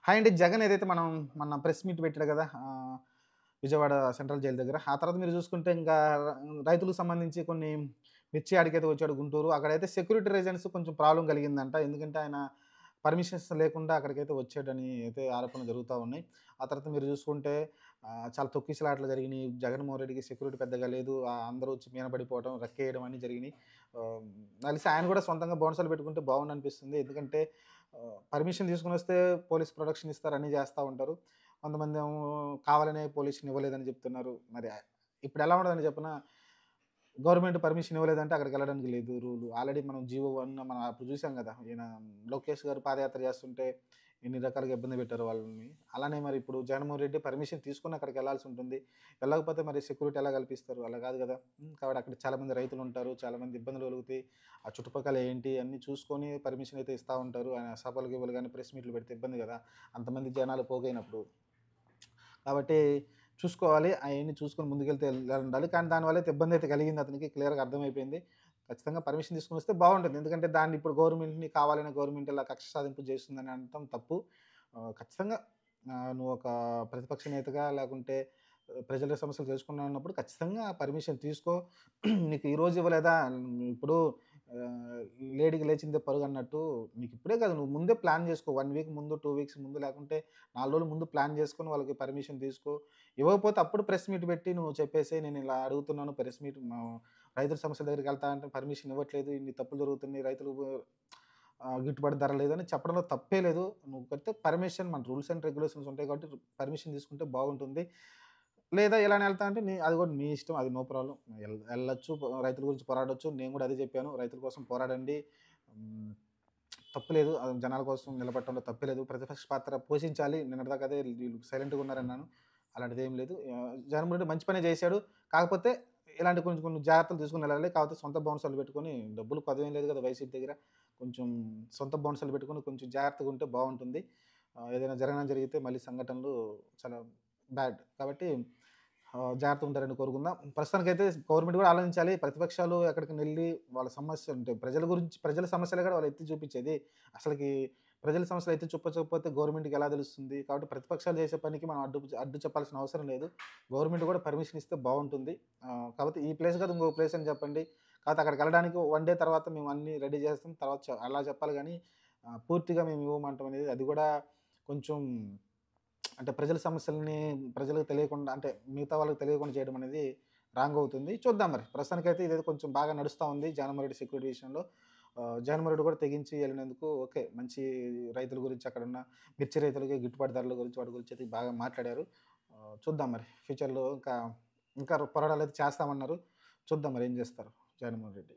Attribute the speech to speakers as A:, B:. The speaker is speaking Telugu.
A: హాయ్ అండి. జగన్ ఏదైతే మనం మొన్న ప్రెస్ మీట్ పెట్టాడు గదా! విజయవాడ సెంట్రల్ జైలు దగ్గర. ఆ తర్వాత మీరు చూసుకుంటే ఇంకా రైతులకు సంబంధించి కొన్ని మిర్చి యాడికైతే వచ్చాడు గుంటూరు. అక్కడైతే సెక్యూరిటీ రీజన్స్ కొంచెం ప్రాబ్లమ్ కలిగిందంట. ఎందుకంటే ఆయన పర్మిషన్స్ లేకుండా అక్కడికైతే వచ్చాడని అయితే ఆరోపణలు జరుగుతా ఉన్నాయి. ఆ తర్వాత మీరు చూసుకుంటే చాలా తొక్కిసలాటలు జరిగినియి. జగన్మోహన్ రెడ్డికి సెక్యూరిటీ పెద్దగా లేదు. అందరూ వచ్చి మీద పడిపోవడం, రక్కేయడం అన్నీ జరిగినియి. నాకు తెలిసి ఆయన కూడా సొంతంగా బౌన్సర్లు పెట్టుకుంటే బావుండనిపిస్తుంది. ఎందుకంటే పర్మిషన్ తీసుకొనొస్తే పోలీస్ ప్రొటెక్షన్ ఇస్తారు. అన్నీ చేస్తా ఉంటారు. కొంతమందేమో కావాలనే పోలీస్‌ని ఇవ్వలేదని చెప్తున్నారు. మరి ఇప్పుడెలా ఉండదని చెప్పనా? గవర్నమెంట్ పర్మిషన్ ఇవ్వలేదంటే అక్కడికెళ్ళడానికి లేదు రూలు. ఆల్రెడీ మనం జీవో 1 మనం అప్పుడు చూసాం గదా! ఈయన లోకేష్ గారు పాదయాత్ర చేస్తుంటే ఎన్ని రకాలుగా ఇబ్బంది పెట్టారో వాళ్ళని. అలానే మరి ఇప్పుడు జగన్మోహన్ రెడ్డి పర్మిషన్ తీసుకొని అక్కడికెళ్ళాల్సి ఉంటుంది. వెళ్ళకపోతే మరి సెక్యూరిటీ ఎలా కల్పిస్తారు? అలా కాదు గదా! కాబట్టి అక్కడ చాలామంది రైతులుంటారు. చాలామంది ఇబ్బందులు కలుగుతాయి. ఆ చుట్టుపక్కల ఏంటి అన్నీ చూసుకొని పర్మిషన్ అయితే ఇస్తా ఉంటారు. ఆయన సభలు, గిభలు గాని ప్రెస్ మీట్లు పెడితే ఇబ్బంది గదా! అంతమంది జనాలు పోగైనప్పుడు. కాబట్టి చూసుకోవాలి. అయన్నీ చూసుకొని ముందుకెళ్తే ఎళ్ళాలుండాలి. కానీ దానివల్లైతే ఇబ్బందయితే కలిగింది అతనికి క్లియర్‌గా అర్థమైపోయింది. ఖచ్చితంగా పర్మిషన్ తీసుకొనొస్తే బావుంటుంది. ఎందుకంటే దాన్ని ఇప్పుడు గవర్నమెంట్‌ని కావాలని గవర్నమెంట్ ఇలా కక్ష సాధింపు చేస్తుందని అనటం తప్పు. ఖచ్చితంగా నువ్వొక ప్రతిపక్ష నేతగా లేకుంటే ప్రజల సమస్యలు తెలుసుకున్నానన్నప్పుడు ఖచ్చితంగా పర్మిషన్ తీసుకో. నీకు ఈరోజు ఇవ్వలేదా? ఇప్పుడు ఆహ్, లేడికి లేచిందే పరుగన్నట్టు నీకిప్పుడే కాదు నువ్వు ముందే ప్లాన్ జేసుకో. 1 వీక్ ముందు, 2 వీక్స్ ముందు లేకుంటే 4 రోజుల ముందు ప్లాన్ చేసుకొని వాళ్ళకి పర్మిషన్ తీసుకో. ఇవ్వకపోతే అప్పుడు ప్రెస్ మీట్ పెట్టి నువ్వు చెప్పేసేయి నేనిలా అడుగుతున్నాను ప్రెస్ మీట్ రైతుల సమస్యల దగ్గరికెళ్తా అంటే పర్మిషన్ ఇవ్వట్లేదు. ఇన్ని తప్పులు జరుగుతున్నాయి. రైతులకు గిట్టుబాటు ధర లేదని చెప్పడంలో తప్పే లేదు. నువ్వు కడితే పర్మిషన్ మన రూల్స్ అండ్ రెగ్యులేషన్స్ ఉంటాయి కాబట్టి పర్మిషన్ తీసుకుంటే బాగుంటుంది. లేదా ఇలానే ఎళ్తా అంటే అది కూడా మీ ఇష్టం. అది నో ప్రాబ్లమ్. ఎళ్ళొచ్చు. రైతుల గురించి పోరాడొచ్చు. నేను కూడా అదే చెప్పాను. రైతుల కోసం పోరాడండి. హ్మ్. తప్పులేదు. జనాల కోసం నిలబడటంలో తప్పే లేదు. ప్రతిపక్ష పాత్ర పోషించాలి. నిన్నటిదాకా అదే వీళ్ళు సైలెంట్‌గా ఉన్నారన్నాను. అలాంటిదేం లేదు. జగన్మోహన్ రెడ్డి మంచి పనే చేశాడు. కాకపోతే ఇలాంటి కొంచెం కొన్ని జాగ్రత్తలు తీసుకొని ఎళ్ళాలి. కాకపోతే సొంత బౌన్సర్లు పెట్టుకొని డబ్బులు కొదవేం లేదు కదా! వైసీపీ దగ్గర. కొంచెం సొంత బౌన్సర్లు పెట్టుకొని కొంచెం జాగ్రత్తగా ఉంటే బావుంటుంది. ఏదైనా జరగడం జరిగితే మళ్ళీ సంఘటనలు చాలా బ్యాడ్. కాబట్టి జాగ్రత్తగా ఉంటారని కోరుకుందాం. ప్రస్తుతానికైతే గవర్నమెంట్ కూడా ఆలోచించాలి. ప్రతిపక్షాలు ఎక్కడికనెళ్లి వాళ్ళ సమస్య అంటే ప్రజల గురించి ప్రజల సమస్యలే కదా వాళ్ళు ఎత్తి చూపించేది. అసలకి ప్రజల సమస్యలు ఎత్తి చూపించకపోతే గవర్నమెంట్‌కి ఎలా తెలుస్తుంది? కాబట్టి ప్రతిపక్షాలు చేసే పనికి మనం అడ్డు చెప్పాల్సిన అవసరం లేదు. గవర్నమెంట్ కూడా పర్మిషన్ ఇస్తే బావుంటుంది. కాపోతే ఈ ప్లేస్ కాదు ఇంకో ప్లేస్ అని చెప్పండి. కాపోతే అక్కడికెళ్ళడానికి 1 డే తర్వాత మేము అన్నీ రెడీ చేస్తాం. తర్వాత అలా చెప్పాలి గానీ పూర్తిగా మేము ఇవ్వమంటాం అనేది అది కూడా కొంచెం అంటే ప్రజల సమస్యలని ప్రజలకు తెలియకుండా అంటే మిగతా వాళ్ళకి తెలియకుండా చేయడం అనేది రాంగ్ అవుతుంది. చూద్దాం మరి. ప్రస్తుతానికైతే ఇదేదో కొంచెం బాగా నడుస్తా ఉంది. జగన్మోహన్ రెడ్డి సెక్యూరిటీ విషయంలో. జగన్మోహన్ రెడ్డి కూడా తెగించి ఎళ్ళినందుకు ఓకే. మంచి రైతుల గురించి అక్కడున్న మిర్చి రైతులకి గిట్టుబాటు ధరల గురించి వాటి గురించి అయితే బాగా మాట్లాడారు. చూద్దాం మరి. ఫ్యూచర్‌లో ఇంకా పోరాటాలైతే చేస్తామన్నారు. చూద్దాం మరి ఏం చేస్తారో జగన్మోహన్ రెడ్డి.